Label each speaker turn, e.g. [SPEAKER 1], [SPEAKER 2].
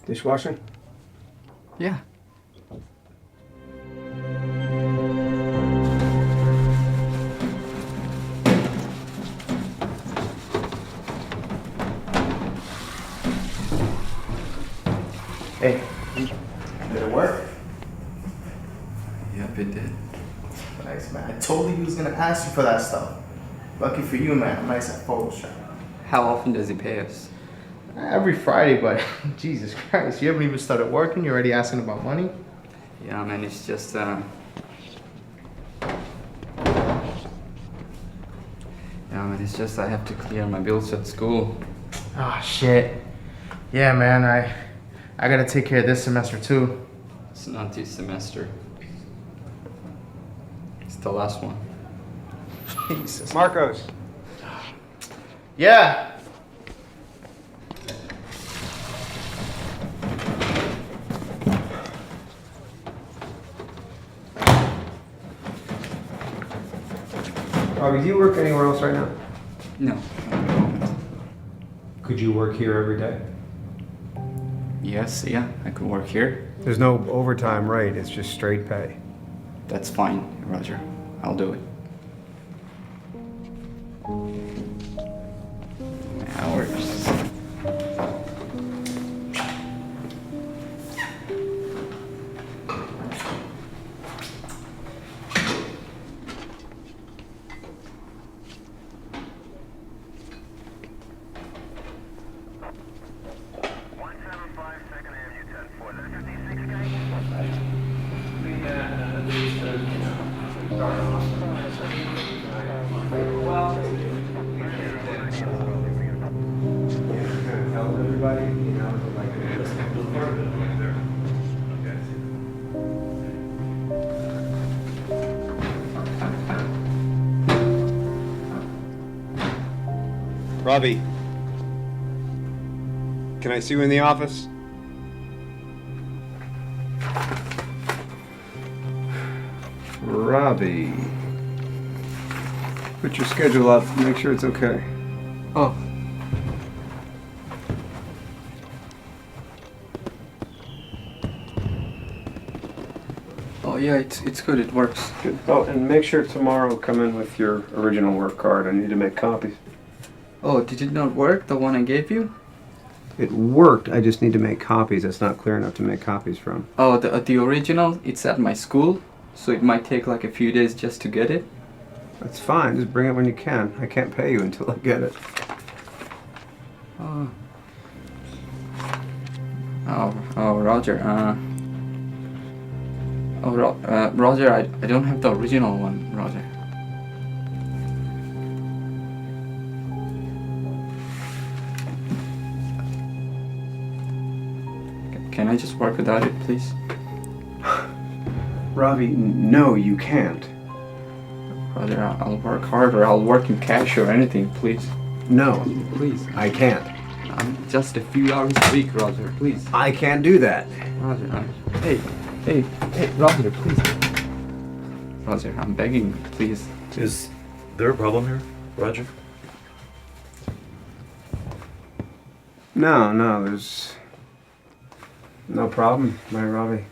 [SPEAKER 1] Dishwasher?
[SPEAKER 2] Yeah.
[SPEAKER 1] Hey, did it work?
[SPEAKER 2] Yep, it did.
[SPEAKER 1] Nice, man. I told you he was gonna ask you for that stuff. Lucky for you, man. I'm nice at Photoshop.
[SPEAKER 2] How often does he pay us?
[SPEAKER 1] Every Friday, but Jesus Christ, you haven't even started working. You're already asking about money?
[SPEAKER 2] Yeah, man, it's just, Yeah, man, it's just I have to clear my bills at school.
[SPEAKER 1] Oh, shit. Yeah, man, I gotta take care of this semester, too.
[SPEAKER 2] It's not this semester. It's the last one.
[SPEAKER 1] Jesus.
[SPEAKER 3] Marcos.
[SPEAKER 1] Yeah.
[SPEAKER 3] Robbie, do you work anywhere else right now?
[SPEAKER 2] No, not at the moment.
[SPEAKER 3] Could you work here every day?
[SPEAKER 2] Yes, yeah, I could work here.
[SPEAKER 3] There's no overtime rate, it's just straight pay.
[SPEAKER 2] That's fine, Roger. I'll do it. Hours.
[SPEAKER 3] Robbie, can I see you in the office? Robbie, put your schedule up, make sure it's okay.
[SPEAKER 2] Oh. Oh yeah, it's good, it works.
[SPEAKER 3] Good. Oh, and make sure tomorrow come in with your original work card. I need to make copies.
[SPEAKER 2] Oh, did it not work, the one I gave you?
[SPEAKER 3] It worked, I just need to make copies. That's not clear enough to make copies from.
[SPEAKER 2] Oh, the original, it's at my school, so it might take like a few days just to get it.
[SPEAKER 3] That's fine, just bring it when you can. I can't pay you until I get it.
[SPEAKER 2] Oh. Oh, Roger, Roger, I don't have the original one, Roger. Can I just work without it, please?
[SPEAKER 3] Robbie, no, you can't.
[SPEAKER 2] Roger, I'll work hard, or I'll work in cash or anything, please.
[SPEAKER 3] No,
[SPEAKER 2] Please.
[SPEAKER 3] I can't.
[SPEAKER 2] Just a few hours a week, Roger, please.
[SPEAKER 3] I can't do that.
[SPEAKER 2] Roger, hey, Roger, please. Roger, I'm begging, please.
[SPEAKER 4] Is there a problem here, Roger?
[SPEAKER 3] No, there's no problem, right, Robbie?